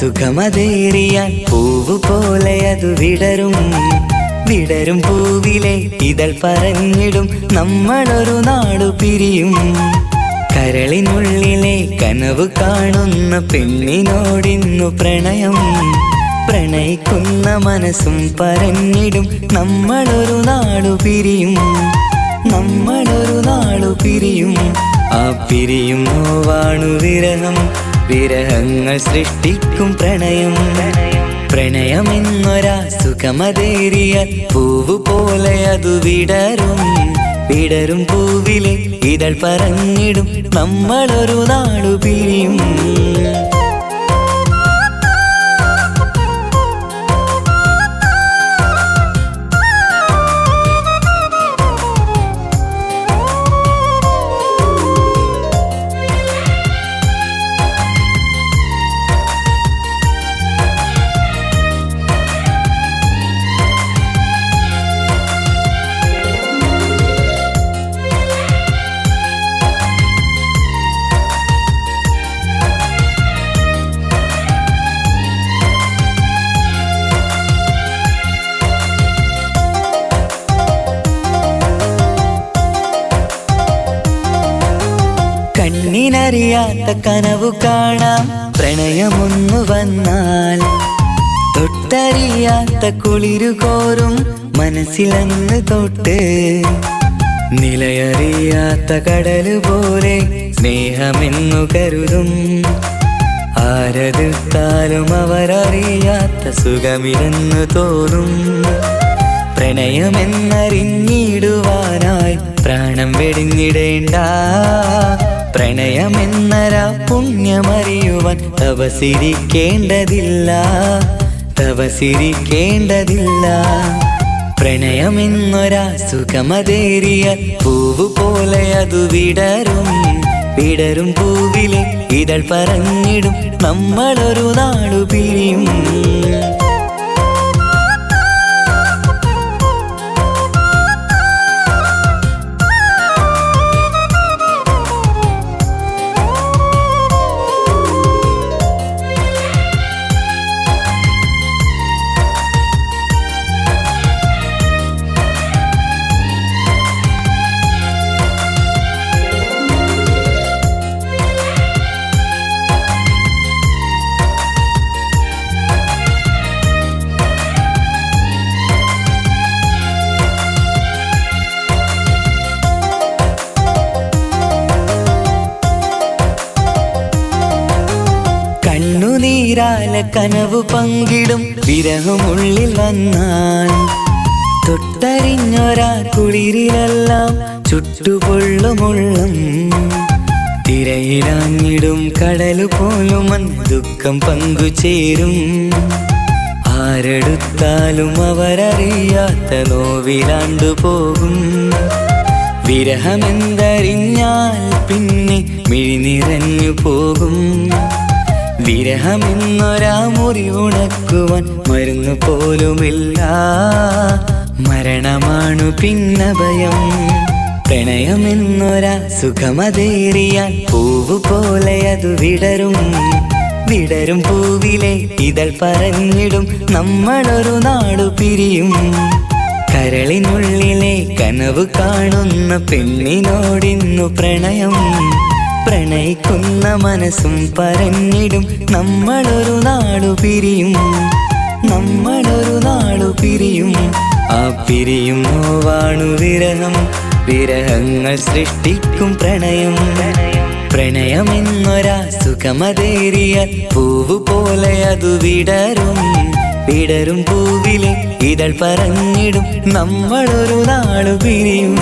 സുഖമതേറിയാൽ പൂവ് പോലെ അത് വിടരും. വിടരും പൂവിലെ ഇതൾ പറഞ്ഞിടും നമ്മളൊരു നാടു പിരിയും. കരളിനുള്ളിലെ കനവ് കാണുന്ന പെണ്ണിനോടിന്നു പ്രണയം. പ്രണയിക്കുന്ന മനസ്സും പറഞ്ഞിടും നമ്മളൊരു നാടു പിരിയും. നമ്മളൊരു നാടു പിരിയും. ആ പിരിയും നോവാണു വിരഹം. വിരഹങ്ങൾ സൃഷ്ടിക്കും പ്രണയം. പ്രണയമെന്നൊരാ സുഖമതേറിയ പൂവ് പോലെ അതു വിടരും. വിടരും പൂവിലെ ഇതൾ പറഞ്ഞിടും നമ്മളൊരു നാടു പിരിയും. കണ്ണിനറിയാത്ത കനവു കാണാം പ്രണയമൊന്നു വന്നാൽ. തൊട്ടറിയാത്ത കുളിരു കോരും മനസ്സിലന്ന് തൊട്ട്. നിലയറിയാത്ത കടല് പോലെ സ്നേഹമെന്നു കരുതും. ആരെടുത്താലും അവരറിയാത്ത സുഖമില്ലെന്നു തോന്നും. പ്രണയമെന്നറിഞ്ഞിടുവാനായി പ്രാണം വെടിഞ്ഞിടേണ്ട. പ്രണയമെന്നരാ പുണ്യമറിയുവാൻ തപസിരിക്കേണ്ടതില്ല. തപസിരിക്കേണ്ടതില്ല. പ്രണയമെന്നൊരാ സുഖമതേറിയ പൂവ് പോലെ അതു വിടരും. വിടരും പൂവിലെ ഇതൾ പറഞ്ഞിടും നമ്മളൊരു നാടു പിരിയും. കണ്ണുനീരാല കനവു പങ്കിടും വിരഹമുള്ളിൽ വന്നാൽ. തൊട്ടറിഞ്ഞൊരാ കുളിരിലെല്ലാം ചുട്ടുപൊള്ളുമുള്ളം. തിരയിലാഞ്ഞിടും കടലു പോലും ദുഃഖം പങ്കുചേരും. ആരെടുത്താലും അവരറിയാത്ത നോവിലാണ്ടു പോകും. വിരഹമെന്തറിഞ്ഞാൽ പിന്നെ മിഴിനിറഞ്ഞു പോകും. വിരഹമെന്നൊരാ മുറിവുണക്കുവാൻ മരുന്നു പോലുമില്ല. മരണമാണു പിന്നഭയം. പ്രണയമെന്നൊരാ സുഖമതേറിയാൽ പൂവ് പോലെ അതു വിടരും. വിടരും പൂവിലെ ഇതൾ പറഞ്ഞിടും നമ്മളൊരു നാടു പിരിയും. കരളിനുള്ളിലെ കനവ് കാണുന്ന പെണ്ണിനോടിന്നു പ്രണയം. പ്രണയിക്കുന്ന മനസ്സും പറഞ്ഞിടും നമ്മളൊരു നാടു പിരിയും. നമ്മളൊരു നാടു പിരിയും. ആ പിരിയും നോവാണു വിരഹം. വിരഹങ്ങൾ സൃഷ്ടിക്കും പ്രണയം. പ്രണയമെന്നൊരാ സുഖമതേറിയ പൂവ് പോലെ അതു വിടരും. വിടരും പൂവിലെ ഇതൾ പറഞ്ഞിടും നമ്മളൊരു നാടു പിരിയും.